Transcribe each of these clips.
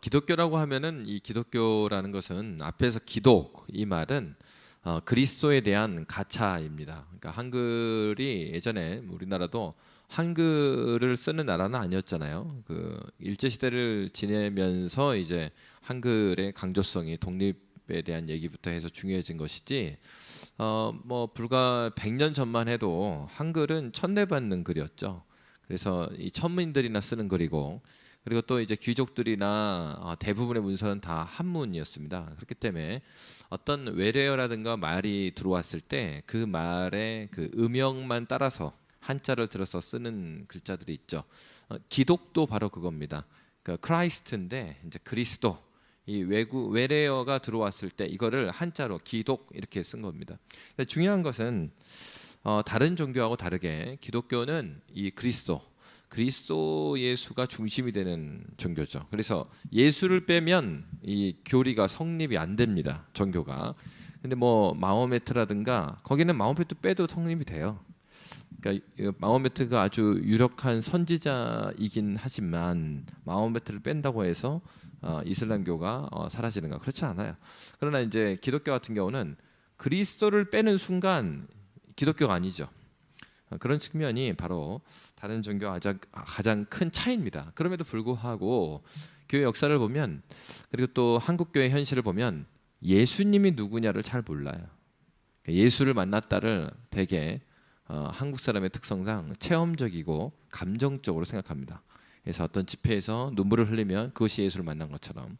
기독교라고 하면은 이 기독교라는 것은 앞에서 기독 이 말은 그리스도에 대한 가차입니다. 그러니까 한글이 예전에 우리나라도 한글을 쓰는 나라는 아니었잖아요. 그 일제 시대를 지내면서 이제 한글의 강조성이 독립에 대한 얘기부터 해서 중요해진 것이지. 뭐 불과 100년 전만 해도 한글은 천대받는 글이었죠. 그래서 이 천민들이나 쓰는 글이고, 그리고 또 이제 귀족들이나 대부분의 문서는 다 한문이었습니다. 그렇기 때문에 어떤 외래어라든가 말이 들어왔을 때 그 말의 그 음역만 따라서 한자를 들어서 쓰는 글자들이 있죠. 기독도 바로 그겁니다. 그러니까 크라이스트인데 이제 그리스도, 이 외래어가 들어왔을 때 이거를 한자로 기독 이렇게 쓴 겁니다. 근데 중요한 것은 다른 종교하고 다르게 기독교는 이 그리스도 예수가 중심이 되는 종교죠. 그래서 예수를 빼면 이 교리가 성립이 안 됩니다. 종교가. 근데 뭐 마호메트라든가 거기는 마호메트 빼도 성립이 돼요. 그러니까 마호메트가 아주 유력한 선지자이긴 하지만 마호메트를 뺀다고 해서 이슬람교가 사라지는가, 그렇지 않아요. 그러나 이제 기독교 같은 경우는 그리스도를 빼는 순간 기독교가 아니죠. 그런 측면이 바로 다른 종교와 가장 큰 차이입니다. 그럼에도 불구하고 교회 역사를 보면, 그리고 또 한국 교회 현실을 보면 예수님이 누구냐를 잘 몰라요. 예수를 만났다를 되게 한국 사람의 특성상 체험적이고 감정적으로 생각합니다. 그래서 어떤 집회에서 눈물을 흘리면 그것이 예수를 만난 것처럼.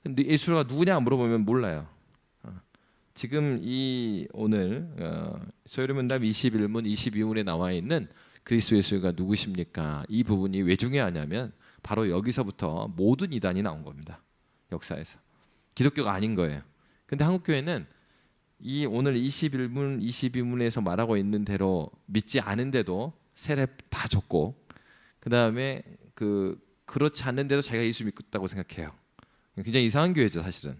근데 예수가 누구냐 물어보면 몰라요. 지금 이 오늘 소요리문답 21문 22문에 나와 있는 그리스도 예수가 누구십니까? 이 부분이 왜 중요하냐면 바로 여기서부터 모든 이단이 나온 겁니다. 역사에서. 기독교가 아닌 거예요. 근데 한국 교회는 이 오늘 21문 22문에서 말하고 있는 대로 믿지 않은데도 세례 다 줬고, 그다음에 그렇지 않는데도 자기가 예수 믿겠다고 생각해요. 굉장히 이상한 교회죠, 사실은.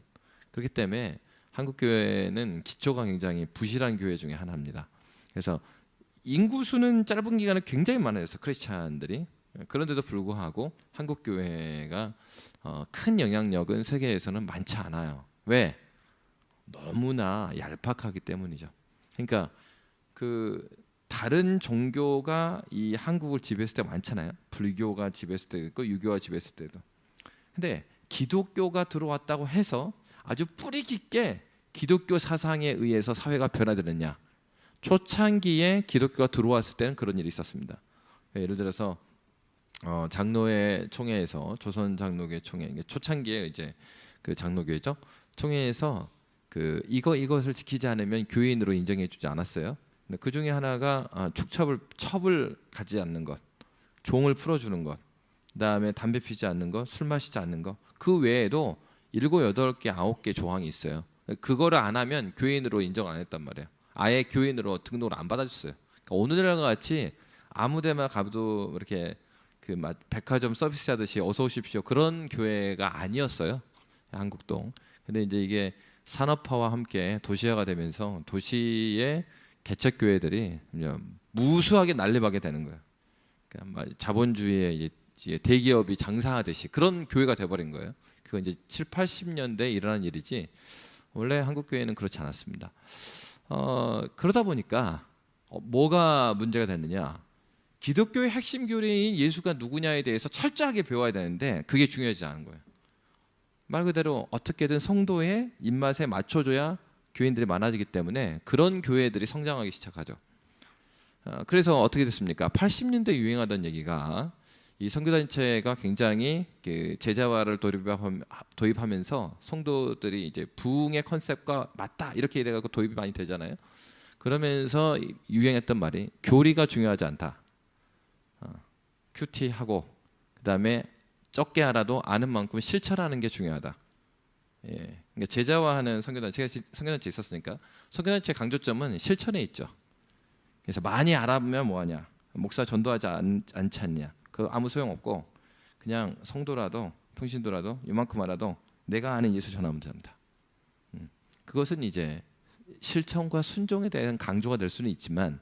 그렇기 때문에 한국 교회는 기초가 굉장히 부실한 교회 중에 하나입니다. 그래서 인구수는 짧은 기간에 굉장히 많아요, 크리스찬들이. 그런데도 불구하고 한국 교회가 큰 영향력은 세계에서는 많지 않아요. 왜? 너무나 얄팍하기 때문이죠. 그러니까 그 다른 종교가 이 한국을 지배했을 때 많잖아요. 불교가 지배했을 때도 있고 유교가 지배했을 때도. 근데 기독교가 들어왔다고 해서 아주 뿌리 깊게 기독교 사상에 의해서 사회가 변화되느냐? 초창기에 기독교가 들어왔을 때는 그런 일이 있었습니다. 예를 들어서 장로회 총회에서, 조선 장로교 총회, 초창기에 이제 그 장로교회죠. 총회에서 이것을 지키지 않으면 교인으로 인정해주지 않았어요. 근데 그 중에 하나가 첩을 가지 않는 것, 종을 풀어주는 것, 그다음에 담배 피지 않는 것, 술 마시지 않는 것. 그 외에도 7, 8개, 9개 조항이 있어요. 그거를 안 하면 교인으로 인정 안 했단 말이에요. 아예 교인으로 등록을 안 받아줬어요. 그러니까 오늘날과 같이 아무데나 가도 이렇게 백화점 서비스 하듯이 어서 오십시오 그런 교회가 아니었어요, 한국도. 근데 이제 이게 산업화와 함께 도시화가 되면서 도시의 개척 교회들이 무수하게 난립하게 되는 거예요. 그러니까 자본주의의 이제 대기업이 장사하듯이 그런 교회가 돼버린 거예요. 그건 이제 7, 80년대에 일어난 일이지 원래 한국 교회는 그렇지 않았습니다. 그러다 보니까 뭐가 문제가 됐느냐? 기독교의 핵심 교리인 예수가 누구냐에 대해서 철저하게 배워야 되는데 그게 중요하지 않은 거예요. 말 그대로 어떻게든 성도의 입맛에 맞춰줘야 교인들이 많아지기 때문에 그런 교회들이 성장하기 시작하죠. 그래서 어떻게 됐습니까? 80년대 유행하던 얘기가 이 선교단체가 굉장히 제자화를 도입하면서 성도들이 이제 부흥의 컨셉과 맞다 이렇게 돼가지고 도입이 많이 되잖아요. 그러면서 유행했던 말이 교리가 중요하지 않다. 큐티하고 그다음에 적게 알아도 아는 만큼 실천하는 게 중요하다. 예. 그러니까 제자화하는 선교단체, 제가 선교단체 있었으니까 선교단체 강조점은 실천에 있죠. 그래서 많이 알아보면 뭐하냐? 목사 전도하지 않지 않냐? 그 아무 소용없고 그냥 성도라도 통신도라도 이만큼 알아도 내가 아는 예수 전하면 됩니다. 그것은 이제 실천과 순종에 대한 강조가 될 수는 있지만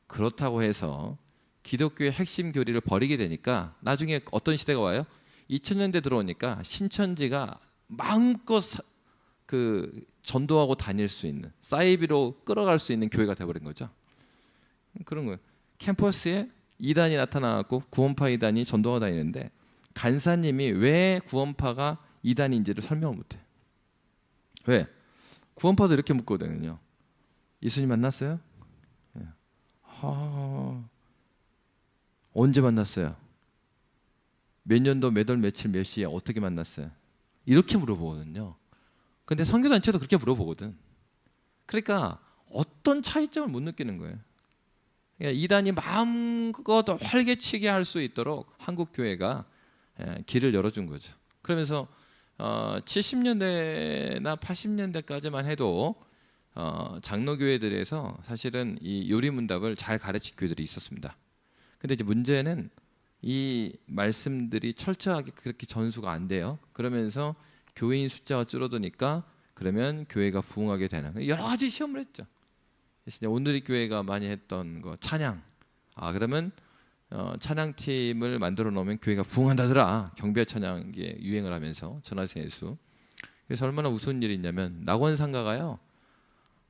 그렇다고 해서 기독교의 핵심 교리를 버리게 되니까 나중에 어떤 시대가 와요? 2000년대 들어오니까 신천지가 마음껏 그 전도하고 다닐 수 있는, 사이비로 끌어갈 수 있는 교회가 돼버린 거죠. 그런 거예요. 캠퍼스에 이단이 나타나고 구원파 이단이 전도하고 다니는데 간사님이 왜 구원파가 이단인지를 설명을 못해. 왜? 구원파도 이렇게 묻거든요. 예수님 만났어요? 언제 만났어요? 몇 년도 몇 월 며칠 몇 시에 어떻게 만났어요? 이렇게 물어보거든요. 근데 선교단체도 그렇게 물어보거든. 그러니까 어떤 차이점을 못 느끼는 거예요. 그러니까 이단이 마음껏 활개치게 할 수 있도록 한국 교회가 길을 열어준 거죠. 그러면서 70년대나 80년대까지만 해도 장로교회들에서 사실은 이 요리문답을 잘 가르친 교회들이 있었습니다. 근데 이제 문제는 이 말씀들이 철저하게 그렇게 전수가 안 돼요. 그러면서 교회인 숫자가 줄어드니까 그러면 교회가 부흥하게 되는 여러 가지 시험을 했죠. 오늘의 교회가 많이 했던 거 찬양. 그러면 찬양팀을 만들어 놓으면 교회가 부흥한다더라. 경배 찬양이 유행을 하면서 전하세 예수. 그래서 얼마나 우스운 일이 있냐면 낙원상가가요.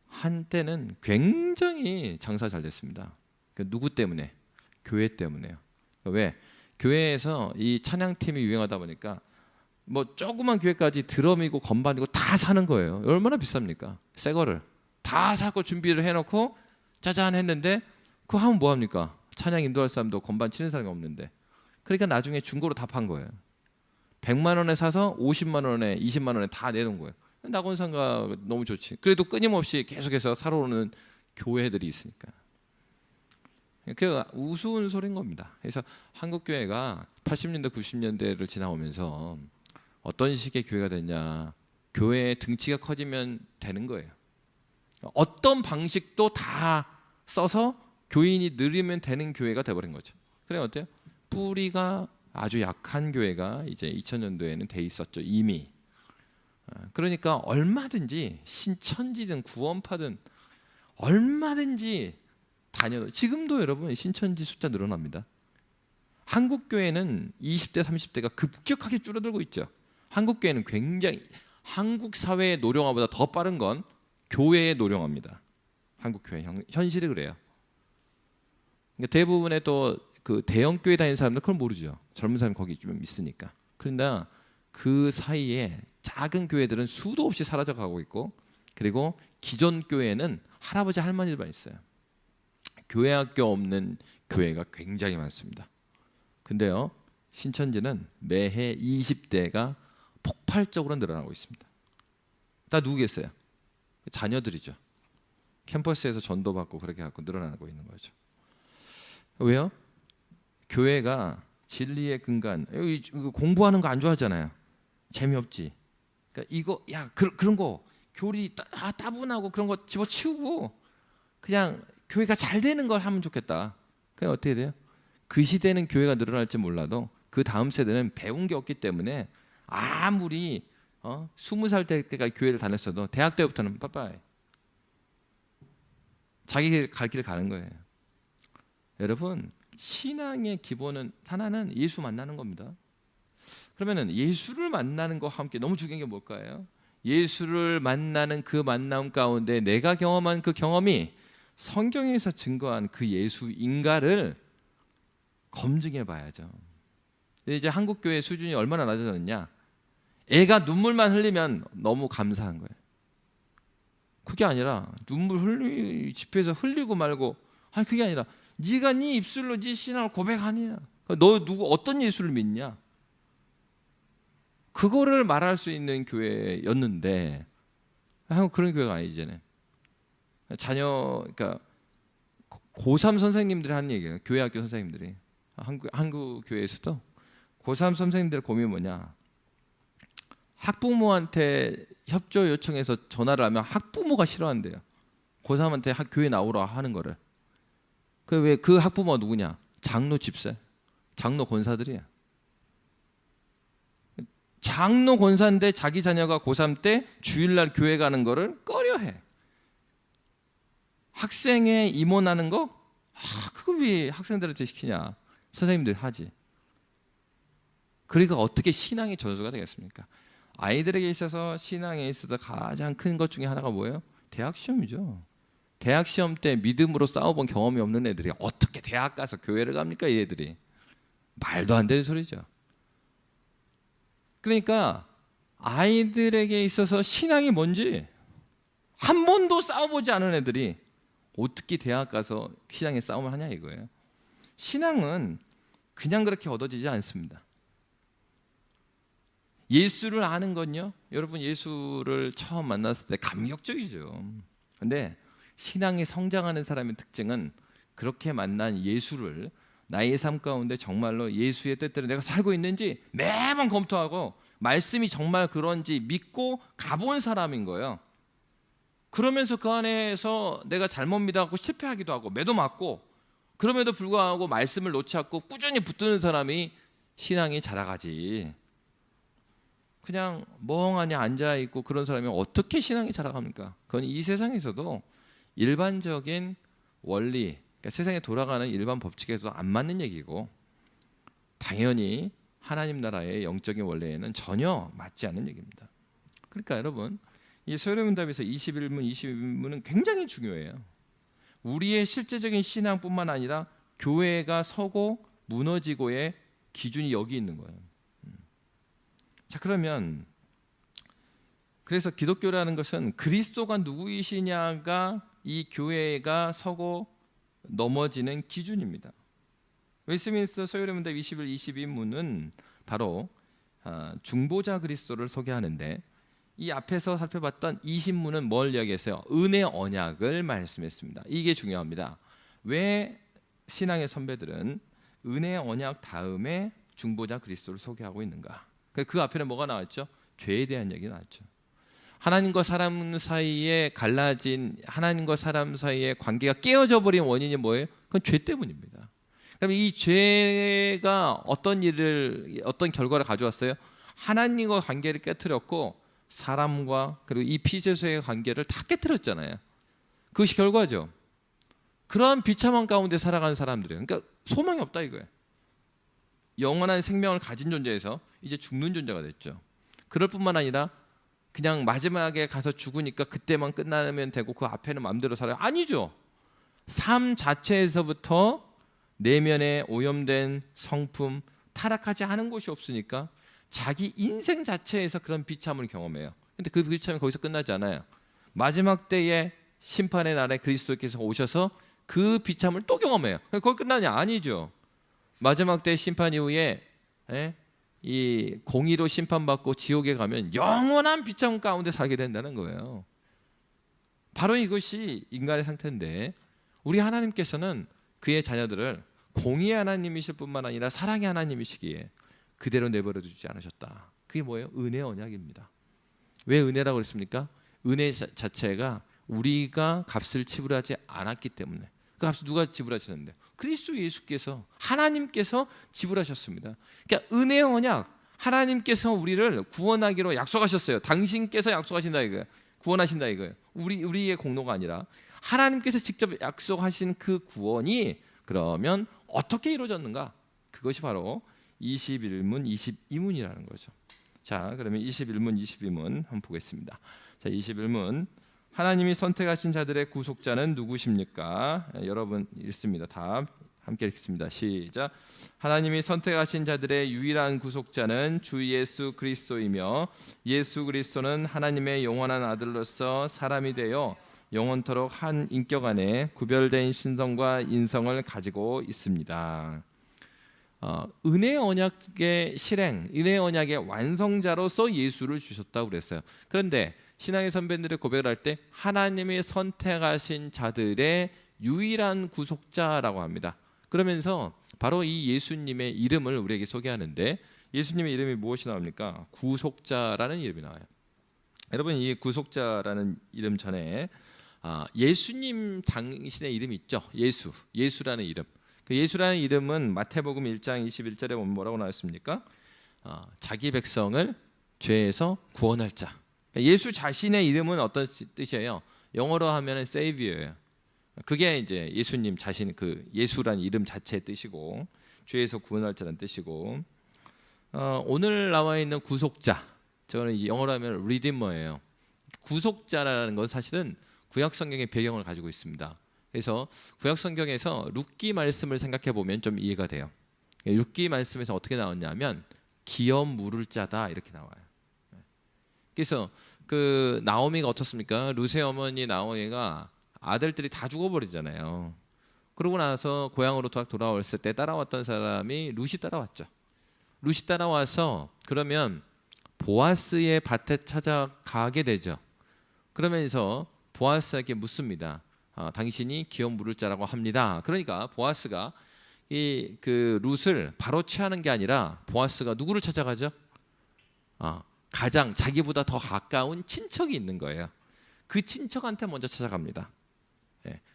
한때는 굉장히 장사 잘 됐습니다. 누구 때문에? 교회 때문에요. 왜? 교회에서 이 찬양팀이 유행하다 보니까 뭐 조그만 교회까지 드럼이고 건반이고 다 사는 거예요. 얼마나 비쌉니까? 새 거를 다 사고 준비를 해놓고 짜잔 했는데 그거 하면 뭐합니까? 찬양 인도할 사람도 건반 치는 사람이 없는데. 그러니까 나중에 중고로 다 판 거예요. 100만 원에 사서 50만 원에 20만 원에 다 내놓은 거예요. 낙원상가 너무 좋지. 그래도 끊임없이 계속해서 살아오는 교회들이 있으니까. 그 우스운 소리인 겁니다. 그래서 한국 교회가 80년대 90년대를 지나오면서 어떤 식의 교회가 됐냐? 교회의 등치가 커지면 되는 거예요. 어떤 방식도 다 써서 교인이 늘리면 되는 교회가 돼버린 거죠. 그래 어때요? 뿌리가 아주 약한 교회가 이제 2000년도에는 돼 있었죠 이미. 그러니까 얼마든지 신천지든 구원파든 얼마든지 다녀도 지금도 여러분 신천지 숫자 늘어납니다. 한국 교회는 20대 30대가 급격하게 줄어들고 있죠. 한국 교회는 굉장히 한국 사회의 노령화보다 더 빠른 건 교회의 노령화입니다. 한국 교회 현실이 그래요. 그러니까 대부분의 또 그 대형 교회 다니는 사람들 그걸 모르죠. 젊은 사람이 거기 좀 있으니까. 그러나 그 사이에 작은 교회들은 수도 없이 사라져 가고 있고, 그리고 기존 교회는 할아버지 할머니들만 있어요. 교회 학교 없는 교회가 굉장히 많습니다. 근데요, 신천지는 매해 20대가 폭발적으로 늘어나고 있습니다. 다 누구겠어요? 자녀들이죠. 캠퍼스에서 전도받고 그렇게 갖고 늘어나고 있는 거죠. 왜요? 교회가 진리의 근간. 공부하는 거 안 좋아하잖아요. 재미없지. 그러니까 이거 그런 거 교리 따분하고 그런 거 집어치우고 그냥 교회가 잘 되는 걸 하면 좋겠다. 그냥 어떻게 돼요? 그 시대는 교회가 늘어날지 몰라도 그 다음 세대는 배운 게 없기 때문에 아무리 20살 때까지 교회를 다녔어도 대학 때부터는 빠빠이 자기 갈 길을 가는 거예요. 여러분, 신앙의 기본은 하나는 예수 만나는 겁니다. 그러면은 예수를 만나는 것과 함께 너무 중요한 게 뭘까요? 예수를 만나는 그 만남 가운데 내가 경험한 그 경험이 성경에서 증거한 그 예수인가를 검증해 봐야죠. 이제 한국 교회 수준이 얼마나 낮아졌느냐? 애가 눈물만 흘리면 너무 감사한 거예요. 그게 아니라 눈물 집회에서 흘리고 말고, 아니 그게 아니라 네가 네 입술로 네 신앙을 고백하냐? 너 누구 어떤 예수를 믿냐? 그거를 말할 수 있는 교회였는데 한국 그런 교회가 아니잖아요. 그러니까 고3 선생님들이 하는 얘기예요. 교회학교 선생님들이 한국 교회에서도 고3 선생님들 고민이 뭐냐? 학부모한테 협조 요청해서 전화를 하면 학부모가 싫어한대요. 고3한테 교회 나오라 하는 거를. 그 학부모가 누구냐? 장로 집사, 장로 권사들이야. 장로 권사인데 자기 자녀가 고3 때 주일날 교회 가는 거를 꺼려해. 학생회 임원하는 거? 그거 왜 학생들한테 시키냐? 선생님들 하지. 그러니까 어떻게 신앙의 전수가 되겠습니까? 아이들에게 있어서 신앙에 있어서 가장 큰 것 중에 하나가 뭐예요? 대학 시험이죠. 대학 시험 때 믿음으로 싸워본 경험이 없는 애들이 어떻게 대학 가서 교회를 갑니까? 이 애들이 말도 안 되는 소리죠. 그러니까 아이들에게 있어서 신앙이 뭔지 한 번도 싸워보지 않은 애들이 어떻게 대학 가서 신앙의 싸움을 하냐 이거예요. 신앙은 그냥 그렇게 얻어지지 않습니다. 예수를 아는 건요, 여러분 예수를 처음 만났을 때 감격적이죠. 근데 신앙이 성장하는 사람의 특징은 그렇게 만난 예수를 나의 삶 가운데 정말로 예수의 뜻대로 내가 살고 있는지 매번 검토하고 말씀이 정말 그런지 믿고 가본 사람인 거예요. 그러면서 그 안에서 내가 잘못 믿어갖고 실패하기도 하고 매도 맞고 그럼에도 불구하고 말씀을 놓지 않고 꾸준히 붙드는 사람이 신앙이 자라가지, 그냥 멍하니 앉아있고 그런 사람이 어떻게 신앙이 자라갑니까? 그건 이 세상에서도 일반적인 원리, 그러니까 세상에 돌아가는 일반 법칙에도 안 맞는 얘기고 당연히 하나님 나라의 영적인 원리에는 전혀 맞지 않는 얘기입니다. 그러니까 여러분 이 소요문답에서 21문, 22문은 굉장히 중요해요. 우리의 실제적인 신앙뿐만 아니라 교회가 서고 무너지고의 기준이 여기 있는 거예요. 자, 그러면 그래서 기독교라는 것은 그리스도가 누구이시냐가 이 교회가 서고 넘어지는 기준입니다. 웨스트민스터 소요문답 21, 22문은 바로 중보자 그리스도를 소개하는데 이 앞에서 살펴봤던 20문은 뭘 이야기했어요? 은혜 언약을 말씀했습니다. 이게 중요합니다. 왜 신앙의 선배들은 은혜 언약 다음에 중보자 그리스도를 소개하고 있는가? 그 앞에는 뭐가 나왔죠? 죄에 대한 얘기 나왔죠. 하나님과 사람 사이에 갈라진, 하나님과 사람 사이의 관계가 깨어져 버린 원인이 뭐예요? 그건 죄 때문입니다. 그럼 이 죄가 어떤 결과를 가져왔어요? 하나님과 관계를 깨트렸고 사람과 그리고 이 피제소의 관계를 다 깨트렸잖아요. 그것이 결과죠. 그러한 비참한 가운데 살아가는 사람들이에요. 그러니까 소망이 없다 이거예요. 영원한 생명을 가진 존재에서 이제 죽는 존재가 됐죠. 그럴 뿐만 아니라 그냥 마지막에 가서 죽으니까 그때만 끝나면 되고 그 앞에는 마음대로 살아요. 아니죠. 삶 자체에서부터 내면에 오염된 성품, 타락하지 않은 곳이 없으니까 자기 인생 자체에서 그런 비참을 경험해요. 근데 그 비참이 거기서 끝나지 않아요. 마지막 때에 심판의 날에 그리스도께서 오셔서 그 비참을 또 경험해요. 거기 끝나냐? 아니죠. 마지막 때 심판 이후에 이 공의로 심판받고 지옥에 가면 영원한 비참 가운데 살게 된다는 거예요. 바로 이것이 인간의 상태인데 우리 하나님께서는 그의 자녀들을 공의의 하나님이실 뿐만 아니라 사랑의 하나님이시기에 그대로 내버려 두지 않으셨다. 그게 뭐예요? 은혜 언약입니다. 왜 은혜라고 그랬습니까? 은혜 자체가 우리가 값을 지불하지 않았기 때문에. 그 값을 누가 지불하셨는데? 그리스도 예수께서, 하나님께서 지불하셨습니다. 그러니까 은혜 언약, 하나님께서 우리를 구원하기로 약속하셨어요. 당신께서 약속하신다 이거예요. 구원하신다 이거예요. 우리의 공로가 아니라 하나님께서 직접 약속하신 그 구원이 그러면 어떻게 이루어졌는가? 그것이 바로 21문, 22문이라는 거죠. 자, 그러면 21문, 22문 한번 보겠습니다. 자, 21문. 하나님이 선택하신 자들의 구속자는 누구십니까? 여러분 읽습니다. 다 함께 읽습니다. 시작. 하나님이 선택하신 자들의 유일한 구속자는 주 예수 그리스도이며 예수 그리스도는 하나님의 영원한 아들로서 사람이 되어 영원토록 한 인격 안에 구별된 신성과 인성을 가지고 있습니다. 은혜 언약의 실행, 은혜 언약의 완성자로서 예수를 주셨다고 그랬어요. 그런데 신앙의 선배들의 고백을 할 때 하나님이 선택하신 자들의 유일한 구속자라고 합니다. 그러면서 바로 이 예수님의 이름을 우리에게 소개하는데 예수님의 이름이 무엇이 나옵니까? 구속자라는 이름이 나와요. 여러분 이 구속자라는 이름 전에 예수님 당신의 이름이 있죠. 예수라는 이름. 그 예수라는 이름은 마태복음 1장 21절에 보면 뭐라고 나왔습니까? 자기 백성을 죄에서 구원할 자. 예수 자신의 이름은 어떤 뜻이에요? 영어로 하면은 Savior예요. 그게 이제 예수님 자신 그 예수라는 이름 자체의 뜻이고 죄에서 구원할 자라는 뜻이고 오늘 나와 있는 구속자, 저는 이제 영어로 하면 리디머예요. 구속자라는 건 사실은 구약 성경의 배경을 가지고 있습니다. 그래서 구약 성경에서 룻기 말씀을 생각해 보면 좀 이해가 돼요. 룻기 말씀에서 어떻게 나왔냐면 기업 물을 자다 이렇게 나와요. 그래서 그 나오미가 어떻습니까? 룻의 어머니 나오미가 아들들이 다 죽어버리잖아요. 그러고 나서 고향으로 돌아왔을 때 따라왔던 사람이 룻이 따라왔죠. 룻이 따라와서 그러면 보아스의 밭에 찾아가게 되죠. 그러면서 보아스에게 묻습니다. 당신이 기업 물을 자라고 합니다. 그러니까 보아스가 이 그 룻을 바로 취하는 게 아니라 보아스가 누구를 찾아가죠? 가장 자기보다 더 가까운 친척이 있는 거예요. 그 친척한테 먼저 찾아갑니다.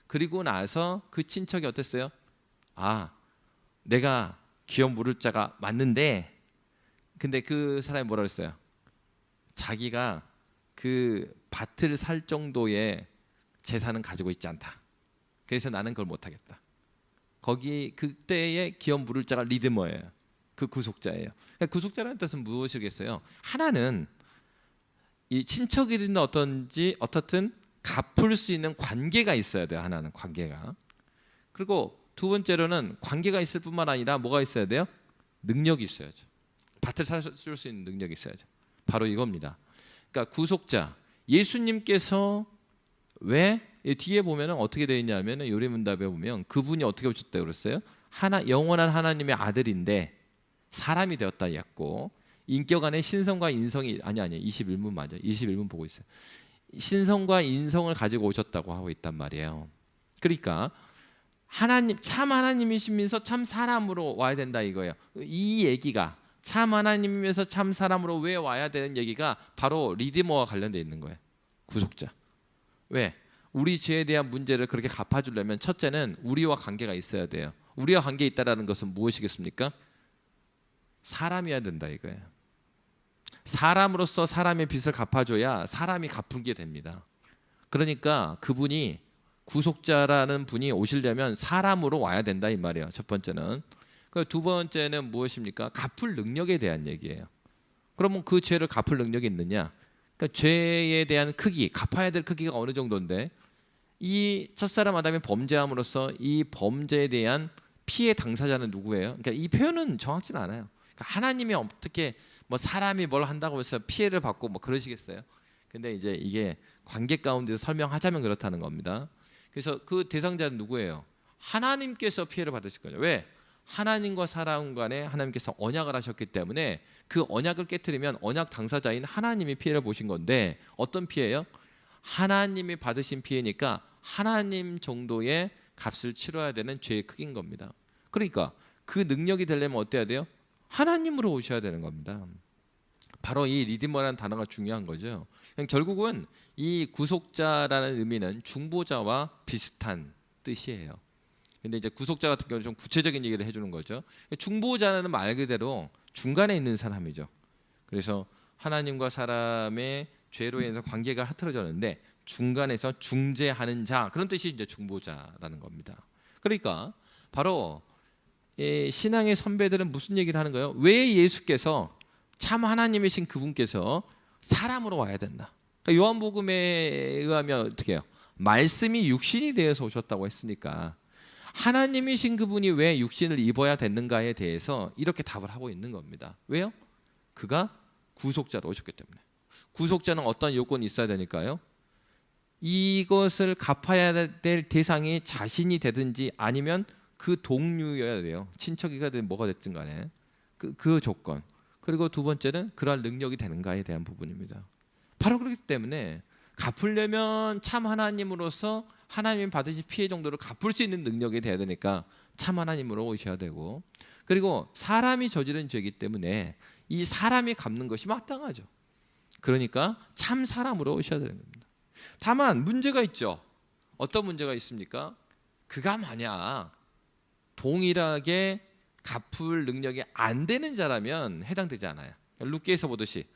그리고 나서 그 친척이 어땠어요? 내가 기업 물을 자가 맞는데, 근데 그 사람이 뭐라 그랬어요? 자기가 그 밭을 살 정도의 재산은 가지고 있지 않다. 그래서 나는 그걸 못하겠다. 거기 그때의 기업 물을 자가 리드머예요. 그 구속자예요. 구속자라는 뜻은 무엇이겠어요? 하나는 이 친척이든 어떻든 갚을 수 있는 관계가 있어야 돼요. 하나는 관계가. 그리고 두 번째로는 관계가 있을 뿐만 아니라 뭐가 있어야 돼요? 능력이 있어야죠. 밭을 사줄 수 있는 능력이 있어야죠. 바로 이겁니다. 그러니까 구속자, 예수님께서 왜 뒤에 보면 어떻게 되어 있냐면 요리문답에 보면 그분이 어떻게 오셨다고 그랬어요? 영원한 하나님의 아들인데 사람이 되었다 했고, 인격 안에 신성과 인성이 아니 21문 맞아요. 21문 보고 있어요. 신성과 인성을 가지고 오셨다고 하고 있단 말이에요. 그러니까 하나님, 참 하나님이시면서 참 사람으로 와야 된다 이거예요. 이 얘기가 참 하나님이면서 참 사람으로 왜 와야 되는 얘기가 바로 리디머와 관련되어 있는 거예요. 구속자. 왜? 우리 죄에 대한 문제를 그렇게 갚아주려면 첫째는 우리와 관계가 있어야 돼요. 우리와 관계 있다라는 것은 무엇이겠습니까? 사람이어야 된다 이거예요. 사람으로서 사람의 빚을 갚아줘야 사람이 갚게 됩니다. 그러니까 그분이 구속자라는 분이 오시려면 사람으로 와야 된다 이 말이에요. 첫 번째는. 두 번째는 무엇입니까? 갚을 능력에 대한 얘기예요. 그러면 그 죄를 갚을 능력이 있느냐? 그러니까 죄에 대한 크기, 갚아야 될 크기가 어느 정도인데, 이 첫사람 아담이 범죄함으로써 이 범죄에 대한 피해 당사자는 누구예요? 그러니까 이 표현은 정확지는 않아요. 그러니까 하나님이 어떻게 뭐 사람이 뭘 한다고 해서 피해를 받고 뭐 그러시겠어요? 근데 이제 이게 관계 가운데서 설명하자면 그렇다는 겁니다. 그래서 그 대상자는 누구예요? 하나님께서 피해를 받으실 거죠. 왜? 하나님과 사람 간에 하나님께서 언약을 하셨기 때문에 그 언약을 깨트리면 언약 당사자인 하나님이 피해를 보신 건데, 어떤 피해예요? 하나님이 받으신 피해니까 하나님 정도의 값을 치러야 되는 죄의 크기인 겁니다. 그러니까 그 능력이 되려면 어때야 돼요? 하나님으로 오셔야 되는 겁니다. 바로 이 리디머라는 단어가 중요한 거죠. 결국은 이 구속자라는 의미는 중보자와 비슷한 뜻이에요. 근데 이제 구속자 같은 경우는 좀 구체적인 얘기를 해주는 거죠. 중보자는 말 그대로 중간에 있는 사람이죠. 그래서 하나님과 사람의 죄로 인해서 관계가 흐트러졌는데 중간에서 중재하는 자, 그런 뜻이 이제 중보자라는 겁니다. 그러니까 바로 신앙의 선배들은 무슨 얘기를 하는 거예요? 왜 예수께서 참 하나님이신 그분께서 사람으로 와야 된다. 그러니까 요한복음에 의하면 어떻게 해요? 말씀이 육신이 되어서 오셨다고 했으니까 하나님이신 그분이 왜 육신을 입어야 됐는가에 대해서 이렇게 답을 하고 있는 겁니다. 왜요? 그가 구속자로 오셨기 때문에. 구속자는 어떤 요건이 있어야 되니까요? 이것을 갚아야 될 대상이 자신이 되든지 아니면 그 동료여야 돼요. 친척이가 되든 뭐가 됐든 간에 그 조건. 그리고 두 번째는 그러한 능력이 되는가에 대한 부분입니다. 바로 그렇기 때문에 갚으려면 참 하나님으로서 하나님 받으신 피해 정도를 갚을 수 있는 능력이 돼야 되니까 참 하나님으로 오셔야 되고, 그리고 사람이 저지른 죄이기 때문에 이 사람이 갚는 것이 마땅하죠. 그러니까 참 사람으로 오셔야 되는 겁니다. 다만 문제가 있죠. 어떤 문제가 있습니까? 그가 만약 동일하게 갚을 능력이 안 되는 자라면 해당되지 않아요. 룻기에서 보듯이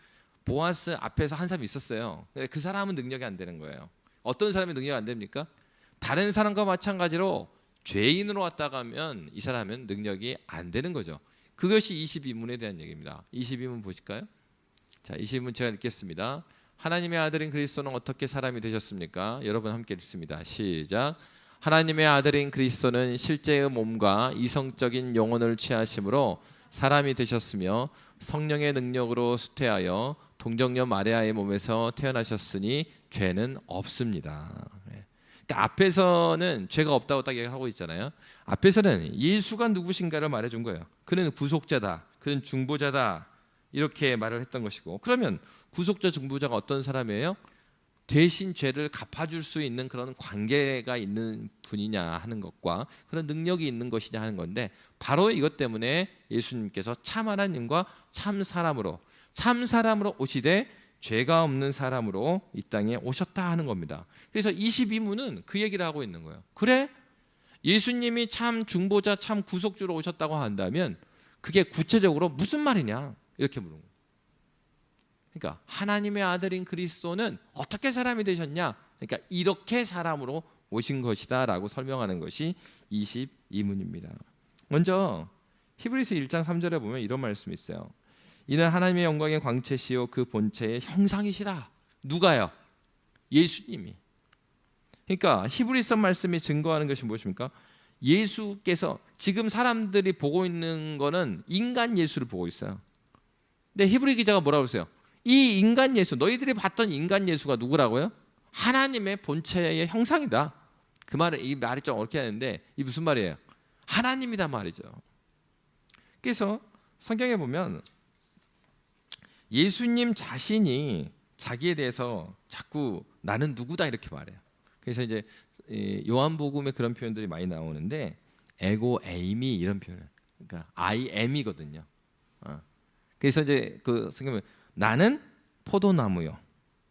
보아스 앞에서 한 사람이 있었어요. 그 사람은 능력이 안 되는 거예요. 어떤 사람이 능력이 안 됩니까? 다른 사람과 마찬가지로 죄인으로 왔다가 하면 이 사람은 능력이 안 되는 거죠. 그것이 22문에 대한 얘기입니다. 22문 보실까요? 자, 22문 제가 읽겠습니다. 하나님의 아들인 그리스도는 어떻게 사람이 되셨습니까? 여러분 함께 읽습니다. 시작. 하나님의 아들인 그리스도는 실제의 몸과 이성적인 영혼을 취하심으로 사람이 되셨으며 성령의 능력으로 수태하여 동정녀 마리아의 몸에서 태어나셨으니 죄는 없습니다. 그러니까 앞에서는 죄가 없다고 딱 얘기하고 있잖아요. 앞에서는 예수가 누구신가를 말해준 거예요. 그는 구속자다, 그는 중보자다, 이렇게 말을 했던 것이고, 그러면 구속자 중보자가 어떤 사람이에요? 대신 죄를 갚아줄 수 있는 그런 관계가 있는 분이냐 하는 것과 그런 능력이 있는 것이냐 하는 건데, 바로 이것 때문에 예수님께서 참 하나님과 참 사람으로 오시되 죄가 없는 사람으로 이 땅에 오셨다 하는 겁니다. 그래서 22문은 그 얘기를 하고 있는 거예요. 그래? 예수님이 참 중보자, 참 구속주로 오셨다고 한다면 그게 구체적으로 무슨 말이냐? 이렇게 물은 거예요. 그러니까 하나님의 아들인 그리스도는 어떻게 사람이 되셨냐? 그러니까 이렇게 사람으로 오신 것이다 라고 설명하는 것이 22문입니다. 먼저 히브리서 1장 3절에 보면 이런 말씀이 있어요. 이는 하나님의 영광의 광채시요 그 본체의 형상이시라. 누가요? 예수님이. 그러니까 히브리서 말씀이 증거하는 것이 무엇입니까? 예수께서 지금 사람들이 보고 있는 거는 인간 예수를 보고 있어요. 근데 히브리 기자가 뭐라고 했어요? 이 인간 예수, 너희들이 봤던 인간 예수가 누구라고요? 하나님의 본체의 형상이다. 그 말은, 이 말이 좀 어렵게 하는데 이 무슨 말이에요? 하나님이다 말이죠. 그래서 성경에 보면 예수님 자신이 자기에 대해서 자꾸 나는 누구다 이렇게 말해요. 그래서 이제 요한복음에 그런 표현들이 많이 나오는데 에고 에이미 이런 표현, 그러니까 I am이거든요. 그래서 이제 그 성경에 나는 포도나무요,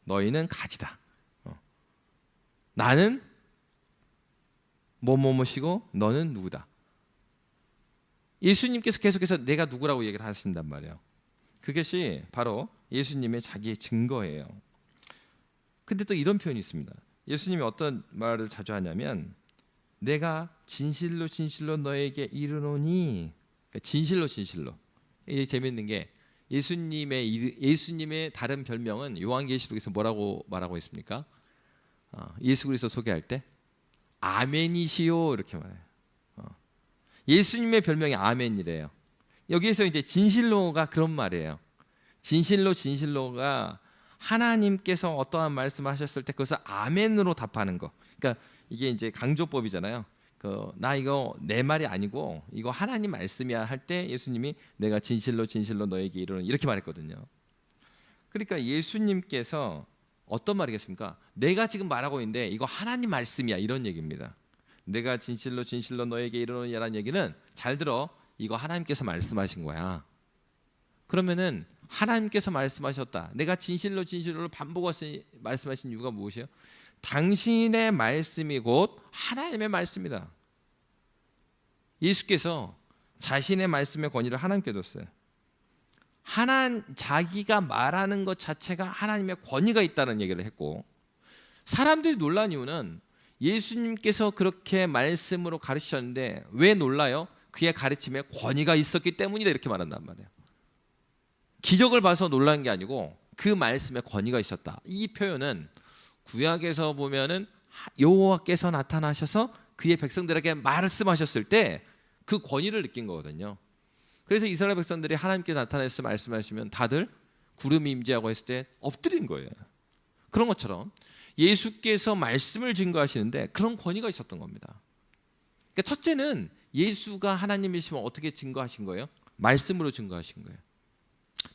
너희는 가지다. 나는 뭐뭐뭐시고 너는 누구다. 예수님께서 계속해서 내가 누구라고 얘기를 하신단 말이에요. 그것이 바로 예수님의 자기의 증거예요. 근데 또 이런 표현이 있습니다. 예수님이 어떤 말을 자주 하냐면 내가 진실로 진실로 너에게 이르노니, 그러니까 진실로. 이게 재밌는 게 예수님의 다른 별명은 요한계시록에서 뭐라고 말하고 있습니까? 예수 그리스도 소개할 때 아멘이시오 이렇게 말해요. 예수님의 별명이 아멘이래요. 여기에서 이제 진실로가 그런 말이에요. 진실로가 하나님께서 어떠한 말씀하셨을 때 그것을 아멘으로 답하는 거. 그러니까 이게 이제 강조법이잖아요. 나 이거 내 말이 아니고 이거 하나님 말씀이야 할 때 예수님이 내가 진실로 너에게 이르노니 이렇게 말했거든요. 그러니까 예수님께서 어떤 말이겠습니까? 내가 지금 말하고 있는데 이거 하나님 말씀이야 이런 얘기입니다. 내가 진실로 너에게 이르노니라는 얘기는 잘 들어, 이거 하나님께서 말씀하신 거야. 그러면은 하나님께서 말씀하셨다. 내가 진실로 반복해서 말씀하신 이유가 무엇이에요? 당신의 말씀이 곧 하나님의 말씀이다. 예수께서 자신의 말씀의 권위를 하나님께 뒀어요. 자기가 말하는 것 자체가 하나님의 권위가 있다는 얘기를 했고, 사람들이 놀란 이유는 예수님께서 그렇게 말씀으로 가르치셨는데 왜 놀라요? 그의 가르침에 권위가 있었기 때문이다 이렇게 말한단 말이에요. 기적을 봐서 놀란 게 아니고 그 말씀에 권위가 있었다. 이 표현은 구약에서 보면은 여호와께서 나타나셔서 그의 백성들에게 말씀하셨을 때 그 권위를 느낀 거거든요. 그래서 이스라엘 백성들이 하나님께 나타나서 말씀하시면 다들 구름이 임재하고 했을 때 엎드린 거예요. 그런 것처럼 예수께서 말씀을 증거하시는데 그런 권위가 있었던 겁니다. 그러니까 첫째는 예수가 하나님이시면 어떻게 증거하신 거예요? 말씀으로 증거하신 거예요.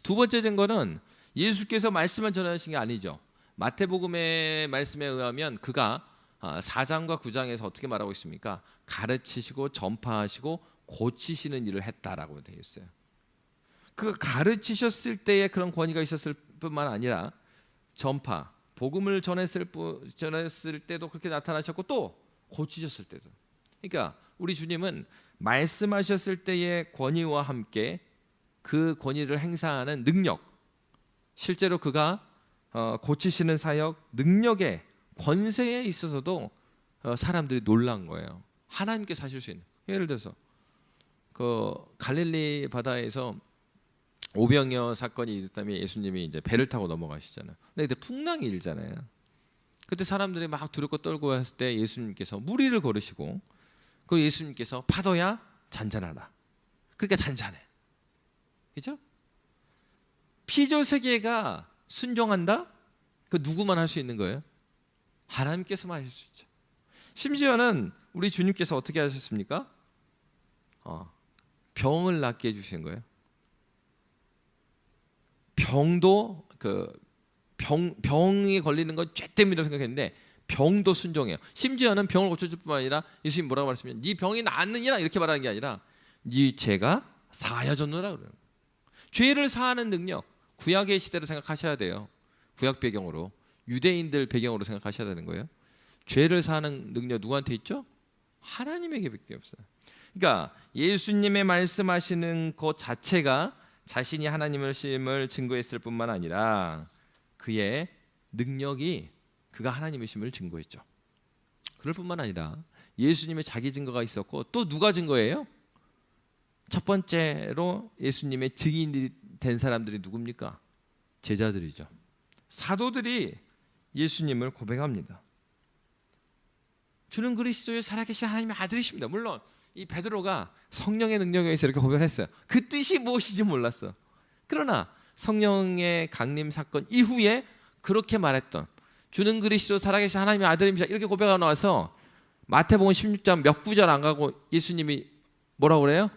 두 번째 증거는 예수께서 말씀을 전하신 게 아니죠. 마태복음의 말씀에 의하면 그가 4장과 9장에서 어떻게 말하고 있습니까? 가르치시고 전파하시고 고치시는 일을 했다라고 되어 있어요. 그 가르치셨을 때에 그런 권위가 있었을 뿐만 아니라 전파, 복음을 전했을 때도 그렇게 나타나셨고 또 고치셨을 때도. 그러니까 우리 주님은 말씀하셨을 때의 권위와 함께 그 권위를 행사하는 능력, 실제로 그가 고치시는 사역, 능력의 권세에 있어서도 사람들이 놀란 거예요. 하나님께서 하실 수 있는. 예를 들어서 그 갈릴리 바다에서 오병이어 사건이 있었다면 예수님이 이제 배를 타고 넘어가시잖아요. 근데 그때 풍랑이 일잖아요. 그때 사람들이 막 두렵고 떨고 했을 때 예수님께서 무리를 걸으시고 그 예수님께서 파도야 잔잔하라. 그러니까 잔잔해. 그죠? 피조 세계가 순종한다? 그 누구만 할 수 있는 거예요? 하나님께서만 하실 수 있죠. 심지어는 우리 주님께서 어떻게 하셨습니까? 병을 낫게 해주신 거예요. 병도 병이 걸리는 건 죄 때문이라고 생각했는데 병도 순종해요. 심지어는 병을 고쳐줄 뿐만 아니라 예수님 뭐라고 말씀하시면 네 병이 낫느니라 이렇게 말하는 게 아니라 네 죄가 사하여졌노라 그래요. 죄를 사하는 능력, 구약의 시대로 생각하셔야 돼요. 구약 배경으로, 유대인들 배경으로 생각하셔야 되는 거예요. 죄를 사하는 능력 누구한테 있죠? 하나님에게밖에 없어요. 그러니까 예수님의 말씀하시는 것 자체가 자신이 하나님이심을 증거했을 뿐만 아니라 그의 능력이 그가 하나님이심을 증거했죠. 그럴 뿐만 아니라 예수님의 자기 증거가 있었고 또 누가 증거예요? 첫 번째로 예수님의 증인이 된 사람들이 누굽니까? 제자들이죠. 사도들이 예수님을 고백합니다. 주는 그리스도의 살아계신 하나님의 아들이십니다. 물론 이 베드로가 성령의 능력에 의해서 이렇게 고백을 했어요. 그 뜻이 무엇인지 몰랐어. 그러나 성령의 강림 사건 이후에 그렇게 말했던 주는 그리스도 살아계신 하나님의 아들입니다. 이렇게 고백하고 나와서 마태복음 16장 몇 구절 안 가고 예수님이 뭐라고 그래요?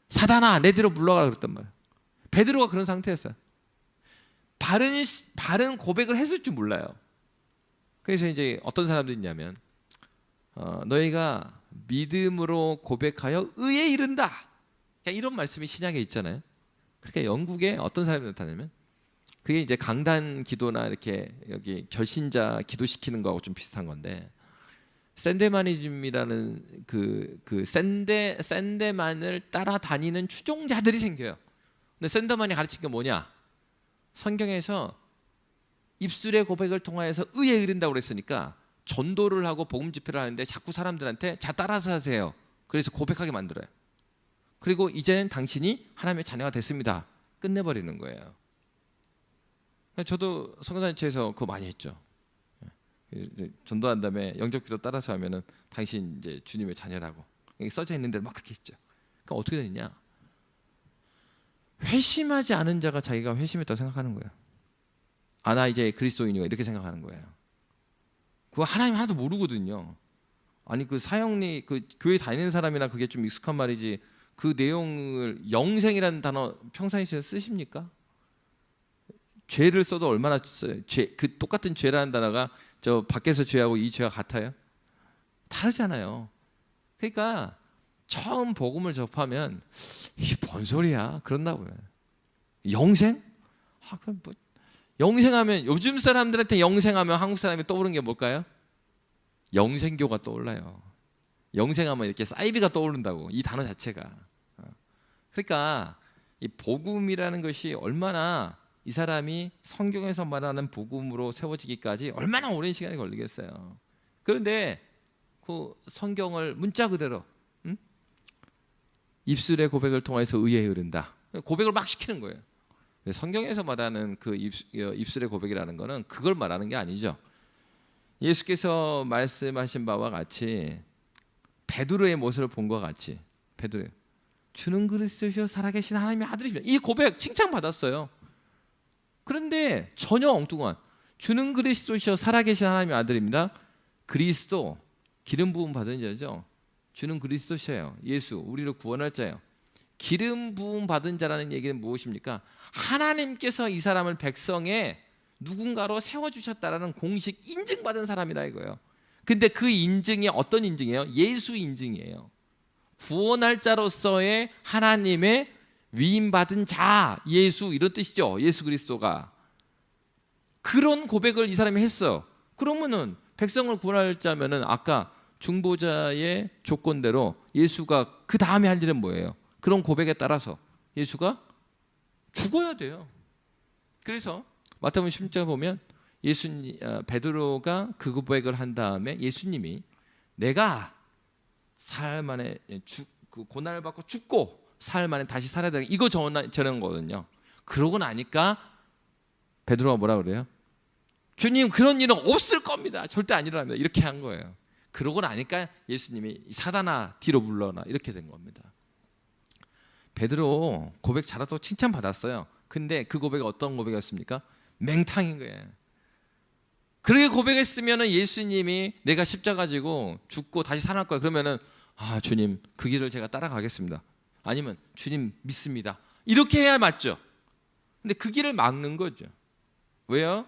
사단아 내 뒤로 물러가라 그랬단 말이에요. 베드로가 그런 상태였어요. 바른 고백을 했을 줄 몰라요. 그래서 이제 어떤 사람들이 있냐면 너희가 믿음으로 고백하여 의에 이른다. 이런 말씀이 신약에 있잖아요. 그러니까 영국에 어떤 사람이 나타나면 그게 이제 강단 기도나 이렇게 여기 결신자 기도시키는 거하고 좀 비슷한 건데 샌데마니즘이라는 그 샌데만을 따라다니는 추종자들이 생겨요. 근데 샌데만이 가르친 게 뭐냐? 성경에서 입술의 고백을 통하여서 의에 이른다고 그랬으니까 전도를 하고 복음 집회를 하는데 자꾸 사람들한테 자 따라서 하세요. 그래서 고백하게 만들어요. 그리고 이제는 당신이 하나님의 자녀가 됐습니다. 끝내버리는 거예요. 저도 성교단체에서 그거 많이 했죠. 전도한 다음에 영접기도 따라서 하면은 당신 이제 주님의 자녀라고 여기 써져 있는 대로 막 그렇게 했죠. 그러니까 어떻게 되느냐? 회심하지 않은 자가 자기가 회심했다고 생각하는 거예요. 아, 나 이제 그리스도인이야 이렇게 생각하는 거예요. 그거 하나님 하나도 모르거든요. 아니 그 사형리 그 교회 다니는 사람이나 그게 좀 익숙한 말이지 그 내용을 영생이라는 단어 평상시에 쓰십니까? 죄를 써도 얼마나 써요? 그 똑같은 죄라는 단어가 저 밖에서 죄하고 이 죄가 같아요? 다르잖아요. 그러니까 처음 복음을 접하면 이게 뭔 소리야? 그런다 보요. 영생? 그럼 뭐 영생하면 요즘 사람들한테 영생하면 한국 사람이 떠오르는 게 뭘까요? 영생교가 떠올라요. 영생하면 이렇게 사이비가 떠오른다고 이 단어 자체가. 그러니까 이 복음이라는 것이 얼마나 이 사람이 성경에서 말하는 복음으로 세워지기까지 얼마나 오랜 시간이 걸리겠어요. 그런데 그 성경을 문자 그대로 입술의 고백을 통해서 의에 이른다. 고백을 막 시키는 거예요. 성경에서 말하는 그 입술의 고백이라는 것은 그걸 말하는 게 아니죠. 예수께서 말씀하신 바와 같이 베드로의 모습을 본 것 같이 베드로 주는 그리스도시요 살아계신 하나님의 아들이십니다. 이 고백 칭찬받았어요. 그런데 전혀 엉뚱한 주는 그리스도시요 살아계신 하나님의 아들입니다. 그리스도 기름 부음 받은 자죠. 주는 그리스도시요 예수 우리를 구원할 자예요. 기름 부음 받은 자라는 얘기는 무엇입니까? 하나님께서 이 사람을 백성의 누군가로 세워주셨다라는 공식 인증받은 사람이라 이거예요. 근데 그 인증이 어떤 인증이에요? 예수 인증이에요. 구원할 자로서의 하나님의 위임받은 자 예수 이런 뜻이죠. 예수 그리스도가 그런 고백을 이 사람이 했어요. 그러면은 백성을 구원할 자면은 아까 중보자의 조건대로 예수가 그 다음에 할 일은 뭐예요? 그런 고백에 따라서 예수가 죽어야 돼요. 그래서 마태복음 16장 보면 베드로가 그 고백을 한 다음에 예수님이 내가 사흘 만에 그 고난을 받고 죽고 사흘 만에 다시 살아야 되는 이거 전한 거거든요. 그러고 나니까 베드로가 뭐라 그래요? 주님, 그런 일은 없을 겁니다. 절대 안 일어납니다. 이렇게 한 거예요. 그러고 나니까 예수님이 사단아 뒤로 물러나 이렇게 된 겁니다. 베드로 고백 잘하다고 칭찬받았어요. 근데 그 고백이 어떤 고백이었습니까? 맹탕인 거예요. 그렇게 고백했으면 예수님이 내가 십자가 지고 죽고 다시 살아날 거야. 그러면은 주님 그 길을 제가 따라가겠습니다. 아니면 주님 믿습니다. 이렇게 해야 맞죠. 근데 그 길을 막는 거죠. 왜요?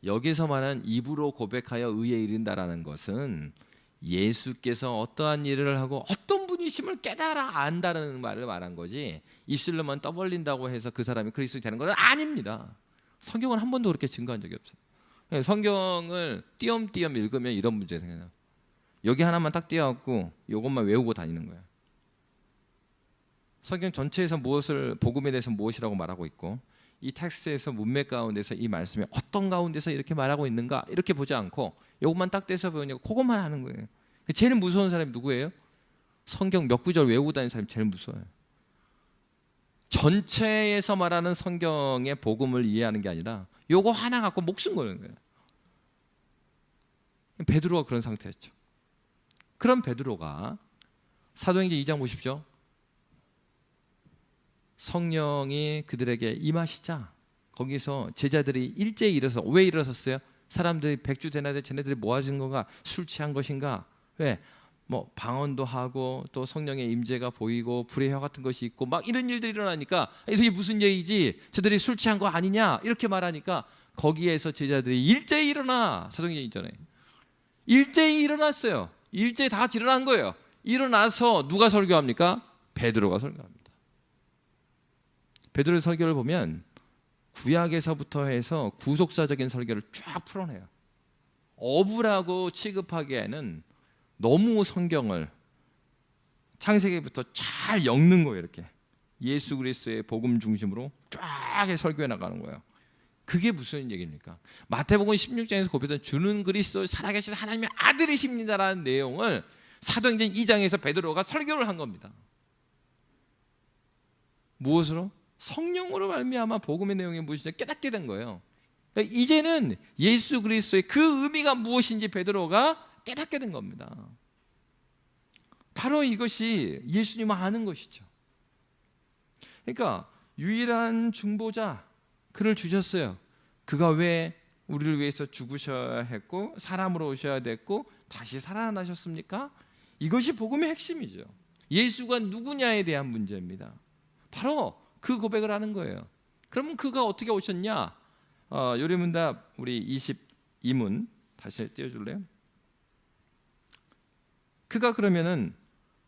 여기서 말한 입으로 고백하여 의에 이른다라는 것은 예수께서 어떠한 일을 하고 어떤 분이심을 깨달아 안다는 말을 말한 거지, 입술로만 떠벌린다고 해서 그 사람이 그리스도인이 되는 건 아닙니다. 성경은 한 번도 그렇게 증거한 적이 없어요. 성경을 띄엄띄엄 읽으면 이런 문제가 생겨요. 여기 하나만 딱 띄어갖고 이것만 외우고 다니는 거예요. 성경 전체에서 무엇을, 복음에 대해서 무엇이라고 말하고 있고, 이 텍스트에서 문맥 가운데서 이 말씀이 어떤 가운데서 이렇게 말하고 있는가 이렇게 보지 않고 이것만 딱 떼서 배우냐고 그것만 하는 거예요. 제일 무서운 사람이 누구예요? 성경 몇 구절 외우고 다니는 사람이 제일 무서워요. 전체에서 말하는 성경의 복음을 이해하는 게 아니라 요거 하나 갖고 목숨 거는 거예요. 베드로가 그런 상태였죠. 그런 베드로가 사도행전 2장 보십시오. 성령이 그들에게 임하시자 거기서 제자들이 일제히 일어서, 왜 일어섰어요? 사람들이 백주 되나데 쟤네들이 뭐 하신 건가? 술 취한 것인가? 왜? 뭐 방언도 하고 또 성령의 임재가 보이고 불의 혀 같은 것이 있고 막 이런 일들이 일어나니까 이게 무슨 얘기지? 저들이 술 취한 거 아니냐? 이렇게 말하니까 거기에서 제자들이 일제히 일어나. 사도행전 이전에 일제히 일어났어요. 일제히 다 같이 일어난 거예요. 일어나서 누가 설교합니까? 베드로가 설교합니다. 베드로의 설교를 보면 구약에서부터 해서 구속사적인 설교를 쫙 풀어내요. 어부라고 취급하기에는 너무 성경을 창세기부터 잘 엮는 거예요. 이렇게 예수 그리스도의 복음 중심으로 쫙 설교해 나가는 거예요. 그게 무슨 얘기입니까? 마태복음 16장에서 고백했던 주는 그리스도 살아계신 하나님의 아들이십니다라는 내용을 사도행전 2장에서 베드로가 설교를 한 겁니다. 무엇으로? 성령으로 말미암아 복음의 내용이 무엇인지 깨닫게 된 거예요. 그러니까 이제는 예수 그리스도의 그 의미가 무엇인지 베드로가 깨닫게 된 겁니다. 바로 이것이 예수님을 아는 것이죠. 그러니까 유일한 중보자, 그를 주셨어요. 그가 왜 우리를 위해서 죽으셔야 했고 사람으로 오셔야 됐고 다시 살아나셨습니까? 이것이 복음의 핵심이죠. 예수가 누구냐에 대한 문제입니다. 바로 그 고백을 하는 거예요. 그러면 그가 어떻게 오셨냐? 요리문답 우리 22문 다시 띄워줄래요? 그가 그러면은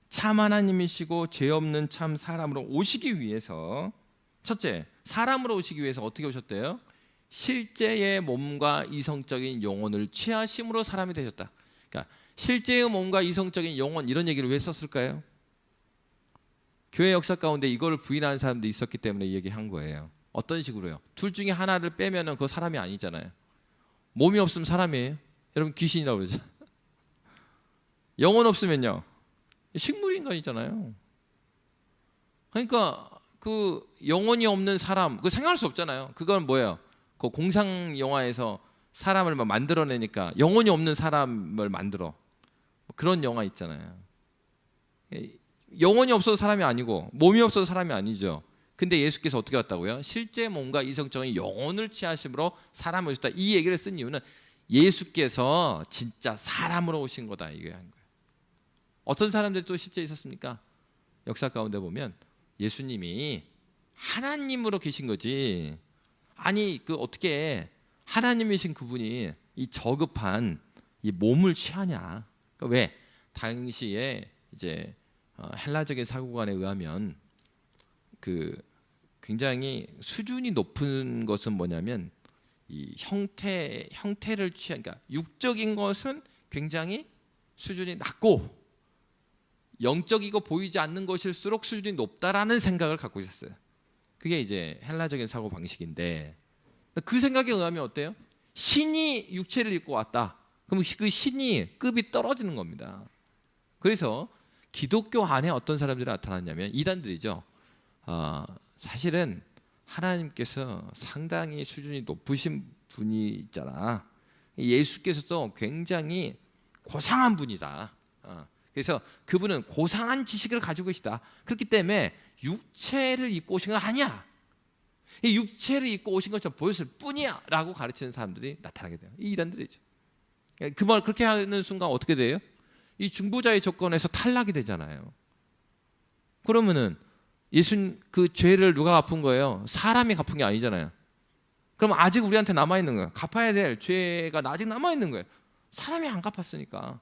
참 하나님이시고 죄 없는 참 사람으로 오시기 위해서, 첫째, 사람으로 오시기 위해서 어떻게 오셨대요? 실제의 몸과 이성적인 영혼을 취하심으로 사람이 되셨다. 그러니까 실제의 몸과 이성적인 영혼, 이런 얘기를 왜 썼을까요? 교회 역사 가운데 이걸 부인하는 사람도 있었기 때문에 얘기한 거예요. 어떤 식으로요? 둘 중에 하나를 빼면은 그거 사람이 아니잖아요. 몸이 없으면 사람이에요. 여러분 귀신이라고 그러죠. 영혼 없으면요, 식물 인간이잖아요. 그러니까 그 영혼이 없는 사람, 그거 생각할 수 없잖아요. 그건 뭐예요? 그 공상 영화에서 사람을 막 만들어내니까 영혼이 없는 사람을 만들어, 그런 영화 있잖아요. 영혼이 없어도 사람이 아니고 몸이 없어도 사람이 아니죠. 근데 예수께서 어떻게 왔다고요? 실제 몸과 이성적인 영혼을 취하심으로 사람을 오셨다. 이 얘기를 쓴 이유는 예수께서 진짜 사람으로 오신 거다, 이게 한 거예요. 어떤 사람들이 또 실제 있었습니까? 역사 가운데 보면 예수님이 하나님으로 계신 거지, 아니 그 어떻게 하나님이신 그분이 이 저급한 이 몸을 취하냐? 그러니까 왜? 당시에 이제 헬라적인 사고관에 의하면 그 굉장히 수준이 높은 것은 뭐냐면 이 형태를 취한, 그러니까 육적인 것은 굉장히 수준이 낮고 영적이고 보이지 않는 것일수록 수준이 높다라는 생각을 갖고 있었어요. 그게 이제 헬라적인 사고 방식인데, 그 생각에 의하면 어때요? 신이 육체를 입고 왔다. 그럼 그 신이 급이 떨어지는 겁니다. 그래서 기독교 안에 어떤 사람들이 나타났냐면 이단들이죠. 사실은 하나님께서 상당히 수준이 높으신 분이 있잖아. 예수께서도 굉장히 고상한 분이다. 그래서 그분은 고상한 지식을 가지고 계시다. 그렇기 때문에 육체를 입고 오신 건 아니야. 이 육체를 입고 오신 것처럼 보였을 뿐이야 라고 가르치는 사람들이 나타나게 돼요. 이 이단들이죠. 그 말 그렇게 하는 순간 어떻게 돼요? 이 중보자의 조건에서 탈락이 되잖아요. 그러면은 예수 그 죄를 누가 갚은 거예요? 사람이 갚은 게 아니잖아요. 그럼 아직 우리한테 남아있는 거예요. 갚아야 될 죄가 아직 남아있는 거예요. 사람이 안 갚았으니까.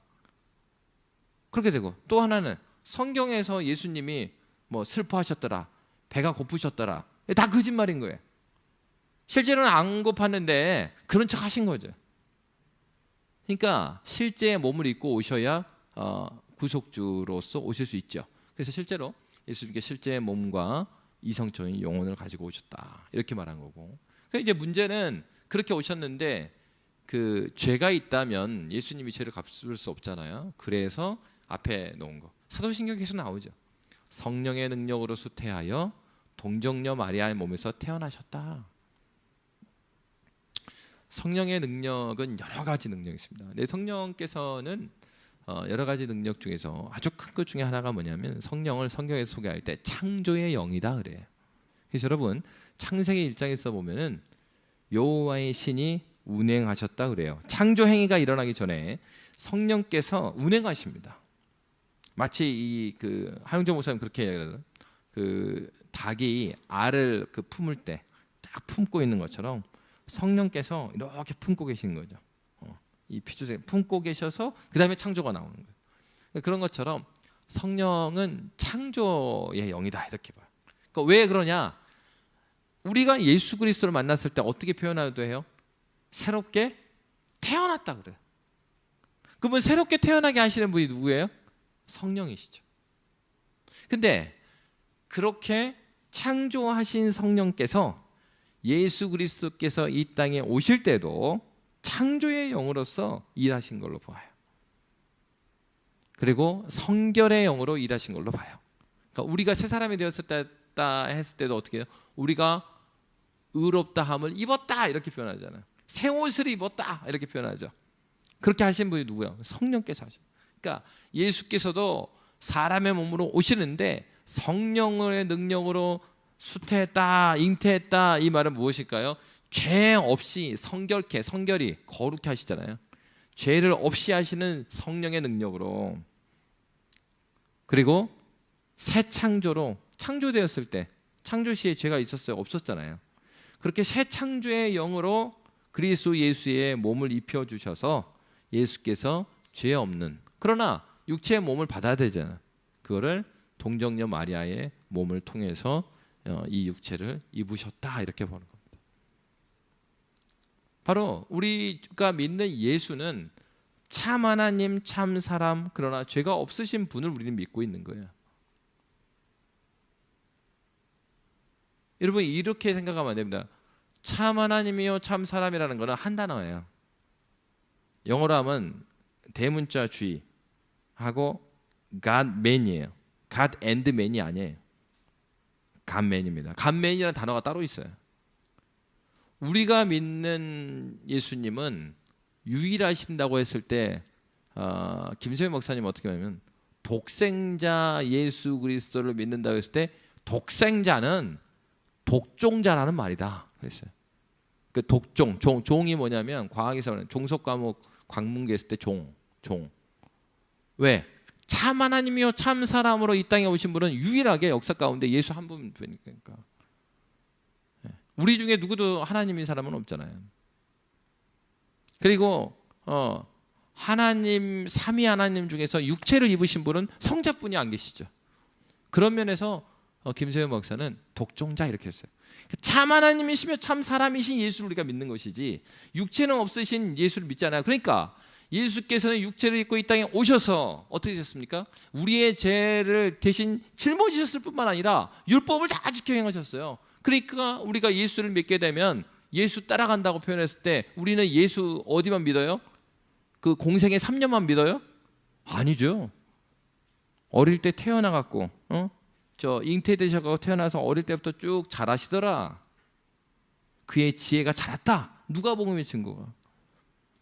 그렇게 되고, 또 하나는 성경에서 예수님이 뭐 슬퍼하셨더라, 배가 고프셨더라, 다 거짓말인 거예요. 실제로는 안 고팠는데 그런 척 하신 거죠. 그러니까 실제 몸을 입고 오셔야 구속주로서 오실 수 있죠. 그래서 실제로 예수님께 실제 몸과 이성적인 영혼을 가지고 오셨다 이렇게 말한 거고. 그러니까 이제 문제는 그렇게 오셨는데 그 죄가 있다면 예수님이 죄를 갚을 수 없잖아요. 그래서 앞에 놓은 거 사도신경에 계속 나오죠. 성령의 능력으로 수태하여 동정녀 마리아의 몸에서 태어나셨다. 성령의 능력은 여러 가지 능력이 있습니다. 근데 성령께서는 여러 가지 능력 중에서 아주 큰 것 중에 하나가 뭐냐면 성령을 성경에서 소개할 때 창조의 영이다 그래요. 그래서 여러분 창세기 1장에서 보면은 여호와의 신이 운행하셨다 그래요. 창조 행위가 일어나기 전에 성령께서 운행하십니다. 마치 이 그 하용조 목사님 그렇게 이야기하더라고요. 그 닭이 알을 그 품을 때 딱 품고 있는 것처럼 성령께서 이렇게 품고 계신 거죠. 이 피조세 품고 계셔서 그 다음에 창조가 나오는 거예요. 그런 것처럼 성령은 창조의 영이다 이렇게 봐요. 그러니까 왜 그러냐? 우리가 예수 그리스도를 만났을 때 어떻게 표현하도 해요? 새롭게 태어났다 그래요. 그러면 새롭게 태어나게 하시는 분이 누구예요? 성령이시죠. 근데 그렇게 창조하신 성령께서 예수 그리스도께서 이 땅에 오실 때도 창조의 영으로서 일하신 걸로 보아요. 그리고 성결의 영으로 일하신 걸로 봐요. 그러니까 우리가 새 사람이 되었다 했을 때도 어떻게 해요? 우리가 의롭다 함을 입었다 이렇게 표현하잖아요. 새 옷을 입었다 이렇게 표현하죠. 그렇게 하신 분이 누구예요? 성령께서 하신. 그러니까 예수께서도 사람의 몸으로 오시는데 성령의 능력으로 수태했다, 잉태했다 이 말은 무엇일까요? 죄 없이 성결케, 성결이 거룩해 하시잖아요. 죄를 없이 하시는 성령의 능력으로. 그리고 새 창조로 창조되었을 때 창조 시에 죄가 있었어요? 없었잖아요. 그렇게 새 창조의 영으로 그리스도 예수의 몸을 입혀주셔서 예수께서 죄 없는 그러나 육체의 몸을 받아야 되잖아요. 그거를 동정녀 마리아의 몸을 통해서 이 육체를 입으셨다 이렇게 보는 겁니다. 바로 우리가 믿는 예수는 참 하나님, 참 사람, 그러나 죄가 없으신 분을 우리는 믿고 있는 거예요. 여러분 이렇게 생각하면 안 됩니다. 참 하나님이요 참 사람이라는 것은 한 단어예요. 영어로 하면 대문자 주의 하고 God man이에요. God and man이 아니에요. God man입니다. God man이라는 단어가 따로 있어요. 우리가 믿는 예수님은 유일하신다고 했을 때 김세현 목사님 어떻게 하냐면 독생자 예수 그리스도를 믿는다고 했을 때 독생자는 독종자라는 말이다 그랬어요. 그 독종, 종이 뭐냐면 과학에서 말하는 종속 과목 광문계 했을 때 종. 왜? 참 하나님이요 참 사람으로 이 땅에 오신 분은 유일하게 역사 가운데 예수 한 분이니까. 우리 중에 누구도 하나님인 사람은 없잖아요. 그리고 하나님 삼위 하나님 중에서 육체를 입으신 분은 성자뿐이 안 계시죠. 그런 면에서 김세현 목사는 독종자 이렇게 했어요. 참 하나님이시며 참 사람이신 예수를 우리가 믿는 것이지 육체는 없으신 예수를 믿잖아요. 그러니까 예수께서는 육체를 입고 이 땅에 오셔서 어떻게 하셨습니까? 우리의 죄를 대신 짊어지셨을 뿐만 아니라 율법을 다 지켜 행하셨어요. 그러니까 우리가 예수를 믿게 되면 예수 따라간다고 표현했을 때 우리는 예수 어디만 믿어요? 그 공생의 3년만 믿어요? 아니죠. 어릴 때 태어나갖고 저 잉태되셔서 태어나서 어릴 때부터 쭉 자라시더라. 그의 지혜가 자랐다. 누가복음의 증거가.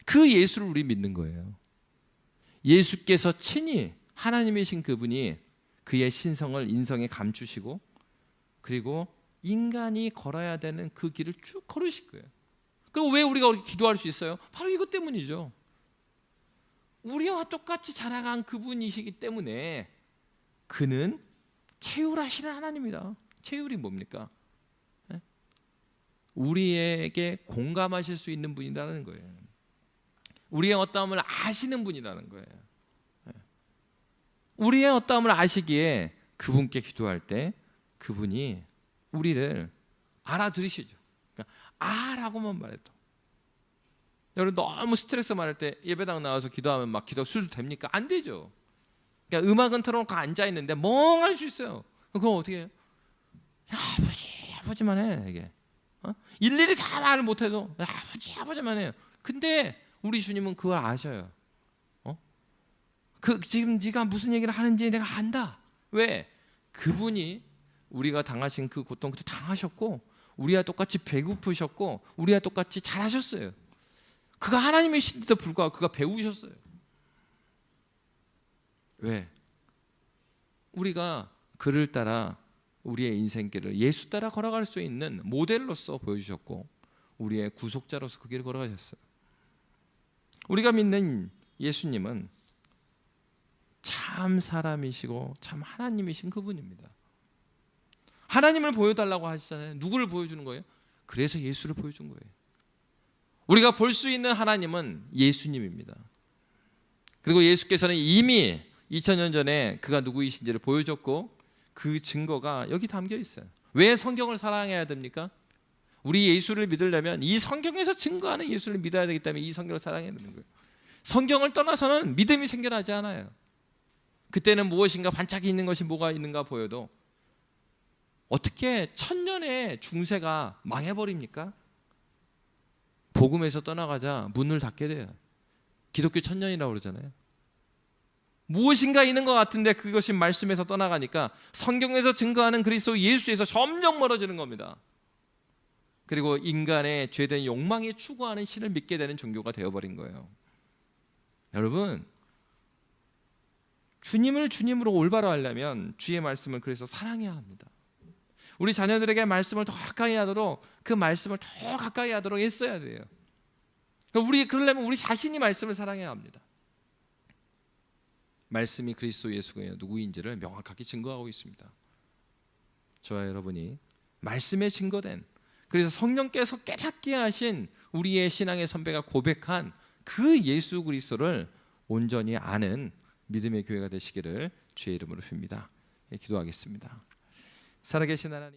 그 예수를 우리 믿는 거예요. 예수께서 친히 하나님이신 그분이 그의 신성을 인성에 감추시고 그리고 인간이 걸어야 되는 그 길을 쭉 걸으실 거예요. 그럼 왜 우리가 그렇게 기도할 수 있어요? 바로 이것 때문이죠. 우리와 똑같이 자라간 그분이시기 때문에 그는 채울하시는 하나님이다. 채울이 뭡니까? 우리에게 공감하실 수 있는 분이라는 거예요. 우리의 어떠함을 아시는 분이라는 거예요. 우리의 어떠함을 아시기에 그분께 기도할 때 그분이 우리를 알아들으시죠. 그러니까 아라고만 말해도. 여러분 너무 스트레스 많을 때 예배당 나와서 기도하면 막 기도 수주 됩니까? 안 되죠. 그러니까 음악은 틀어놓고 앉아있는데 멍할 수 있어요. 그럼 어떻게 해요? 야, 아버지만 해 이게. 일일이 다 말을 못해도 야, 아버지만 해요. 근데 우리 주님은 그걸 아셔요. 지금 네가 무슨 얘기를 하는지 내가 안다. 왜? 그분이 우리가 당하신 그 고통 그때 당하셨고 우리와 똑같이 배고프셨고 우리와 똑같이 잘하셨어요. 그가 하나님이신데도 불구하고 그가 배우셨어요. 왜? 우리가 그를 따라 우리의 인생길을 예수 따라 걸어갈 수 있는 모델로서 보여주셨고 우리의 구속자로서 그 길을 걸어가셨어요. 우리가 믿는 예수님은 참 사람이시고 참 하나님이신 그분입니다. 하나님을 보여달라고 하시잖아요. 누구를 보여주는 거예요? 그래서 예수를 보여준 거예요. 우리가 볼 수 있는 하나님은 예수님입니다. 그리고 예수께서는 이미 2000년 전에 그가 누구이신지를 보여줬고 그 증거가 여기 담겨 있어요. 왜 성경을 사랑해야 됩니까? 우리 예수를 믿으려면 이 성경에서 증거하는 예수를 믿어야 되기 때문에 이 성경을 사랑해야 되는 거예요. 성경을 떠나서는 믿음이 생겨나지 않아요. 그때는 무엇인가 반짝이 있는 것이 뭐가 있는가 보여도 어떻게 천년의 중세가 망해버립니까? 복음에서 떠나가자 문을 닫게 돼요. 기독교 천년이라고 그러잖아요. 무엇인가 있는 것 같은데 그것이 말씀에서 떠나가니까 성경에서 증거하는 그리스도 예수에서 점점 멀어지는 겁니다. 그리고 인간의 죄된 욕망이 추구하는 신을 믿게 되는 종교가 되어버린 거예요. 여러분, 주님을 주님으로 올바로 하려면 주의 말씀을 그래서 사랑해야 합니다. 우리 자녀들에게 말씀을 더 가까이 하도록 그 말씀을 더 가까이 하도록 애써야 돼요. 그러려면 우리 자신이 말씀을 사랑해야 합니다. 말씀이 그리스도 예수가 누구인지를 명확하게 증거하고 있습니다. 저와 여러분이 말씀에 증거된 그래서 성령께서 깨닫게 하신 우리의 신앙의 선배가 고백한 그 예수 그리스도를 온전히 아는 믿음의 교회가 되시기를 주의 이름으로 빕니다. 기도하겠습니다. 살아계신 하나님